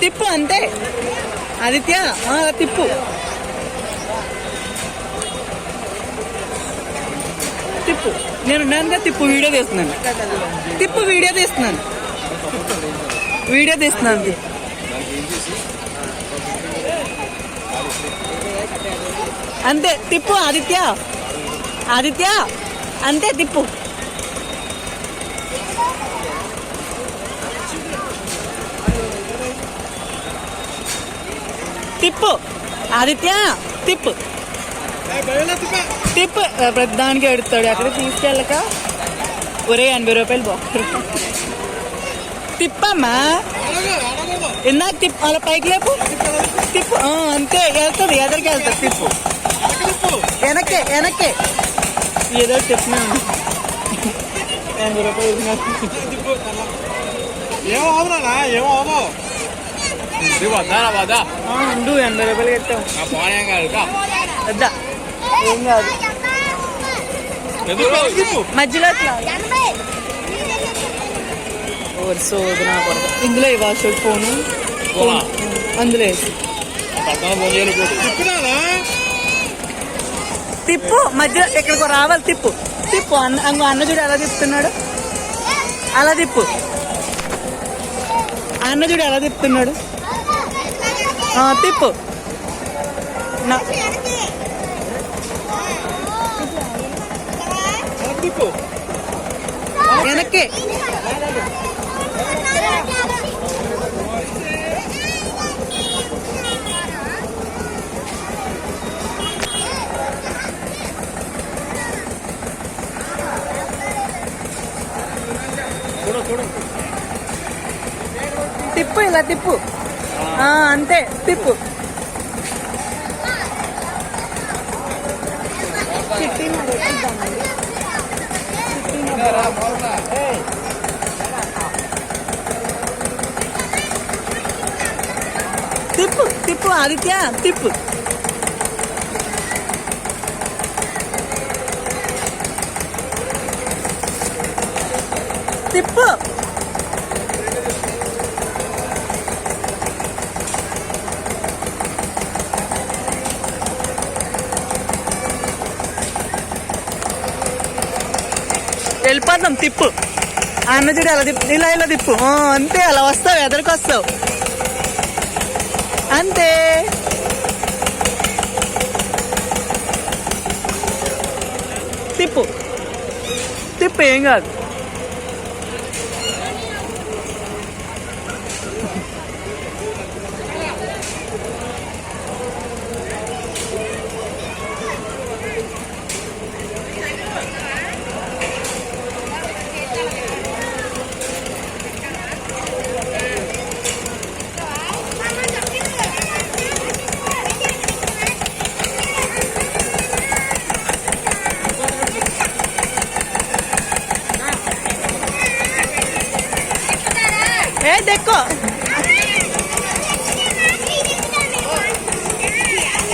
తిప్పు అంతే ఆదిత్య. తిప్పు తిప్పు. నేను నన్ను తిప్పు. వీడియో తీస్తున్నాను. తిప్పు. వీడియో తీస్తున్నాను. అంతే తిప్పు ఆదిత్య. అంతే తిప్పు. తిప్పు ఆదిత్య. తిప్పు. ప్రతిదానికి ఎడుతాడు. అక్కడ తీసుకెళ్ళక ఒరే 80 రూపాయలు బాక్స్. తిప్పమ్మా. ఇందాక తిప్పు. అలా పైకి లేపు. తిప్పు. అంతే వెళ్తుంది. ఎదరికి వెళ్తుంది. తిప్పు. వెనక్కే. ఏదో చెప్పినాను. 80 రూపాయలు ఉండు. 80 రూపాయలు కట్టాం. వద్దా ఏం కాదు. మధ్యలో సోదన ఇందులో ఇవ్వచ్చు. ఫోను అందులో వేసి తిప్పు. మధ్యలో ఎక్కడికో రావాలి. తిప్పు. అన్న చూడు ఎలా తిప్పుతున్నాడు. అలా తిప్పు. అన్న చూడు ఎలా తిప్పుతున్నాడు. తిప్పు. వెనక్కి. తిప్పు. ఇలా తిప్పు. అంతే తిప్పు. తిప్పు ఆదిత్య. తిప్పు. వెళ్ళిపోతాం. తిప్పు. అన్న చూడు ఎలా తిప్పు. ఇలా తిప్పు. అంతే అలా వస్తావు. ఎదరికి వస్తావు. అంతే. తిప్పు. ఏం కాదు. देखो